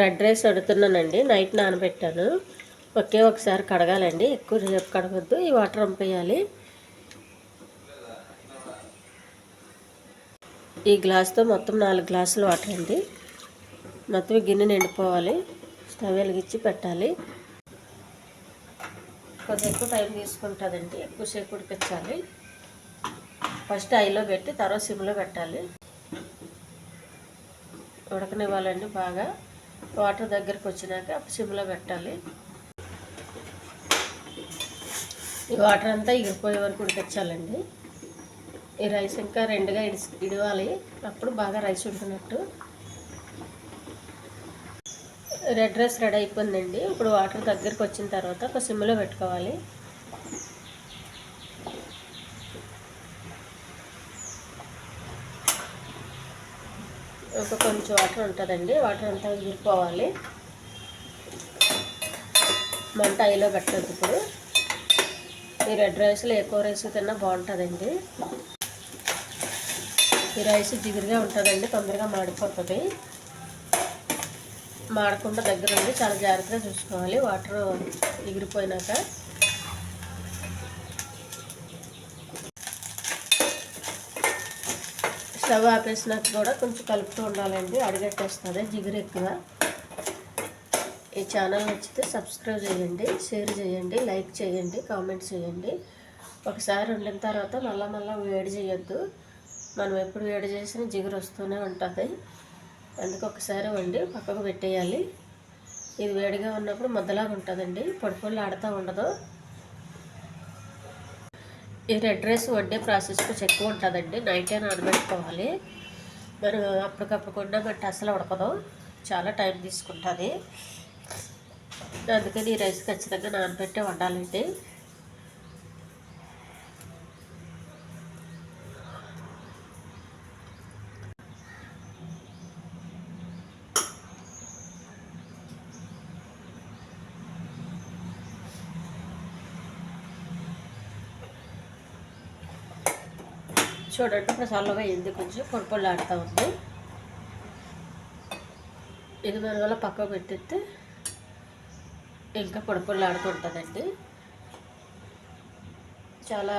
Red rice వండుతున్నానండి. Night నానబెట్టాను. ఒకసారి కడగాలండి, ఎక్కువ సేపు కడగొద్దు. ఈ వాటర్ వంపేయాలి. ఈ గ్లాస్తో మొత్తం 4 గ్లాసులు వాటర్ అండి. మొత్తం గిన్నె నిండిపోవాలి. స్టవ్ వెలిగించి పెట్టాలి. కొంచెం ఎక్కువ టైం తీసుకుంటుందండి, ఎక్కువసేపు ఉడికించాలి. ఫస్ట్ హైలో పెట్టి తర్వాత సిమ్లో పెట్టాలి. ఉడకనివ్వాలండి బాగా. వాటర్ దగ్గరికి వచ్చినాక అప్పుడు సిమ్లో పెట్టాలి. ఈ వాటర్ అంతా ఎగిరిపోయే వరకు ఉడికించాలండి. ఈ రైస్ ఇంకా రెండుగా ఇడవాలి, అప్పుడు బాగా రైస్ ఉంటున్నట్టు. రెడ్ రైస్ రెడీ అయిపోయిందండి. ఇప్పుడు వాటర్ దగ్గరికి వచ్చిన తర్వాత ఒక సిమ్లో పెట్టుకోవాలి. ఒక కొంచెం వాటర్ ఉంటుందండి, వాటర్ అంతా ఎగిరిపోవాలి. మంట హైలో పెట్టద్దు. ఇప్పుడు ఈ రెడ్ రైస్లో ఎక్కువ రైస్ తిన్నా బాగుంటుందండి. ఈ రైస్ జిగురుగా ఉంటుందండి, తొందరగా మాడిపోతుంది. మాడకుండా దగ్గర ఉండి చాలా జాగ్రత్తగా చూసుకోవాలి. వాటర్ ఎగిరిపోయినాక స్టవ్ ఆపేసినాక కూడా కొంచెం కలుపుతూ ఉండాలండి, అడిగట్టేస్తుంది జిగురు ఎక్కువ. ఈ ఛానల్ నచ్చితే సబ్స్క్రైబ్ చేయండి, షేర్ చేయండి, లైక్ చేయండి, కామెంట్ చేయండి. ఒకసారి వండిన తర్వాత మళ్ళీ వేడి చేయొద్దు. మనం ఎప్పుడు వేడి చేసినా జిగురు వస్తూనే ఉంటుంది. అందుకు ఒకసారి వండి పక్కకు పెట్టేయాలి. ఇది వేడిగా ఉన్నప్పుడు ముద్దలాగా ఉంటుందండి, పొడి ఆడుతూ ఉండదు. ఈ రెడ్ రైస్ వండే ప్రాసెస్ కొంచెం ఎక్కువ ఉంటుందండి. నైటే నానబెట్టుకోవాలి. మనం అప్పటికప్పుడు కొన్నామంటే అసలు ఉడకదు, చాలా టైం తీసుకుంటుంది. అందుకని ఈ రైస్ ఖచ్చితంగా నానబెట్టే వండాలండి. చూడండి, ఇప్పుడు చల్లగా అయింది, కొంచెం పొడి ఆడుతూ ఉంది. ఇది మన వల్ల పక్కకు పెట్టిస్తే ఇంకా పొడి ఆడుతుంటుందండి. చాలా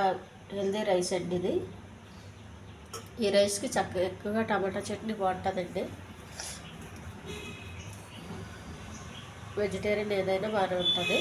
హెల్దీ రైస్ అండి ఇది. ఈ రైస్కి ఎక్కువగా టమాటా చట్నీ బాగుంటుందండి. వెజిటేరియన్ ఏదైనా బాగానే ఉంటుంది.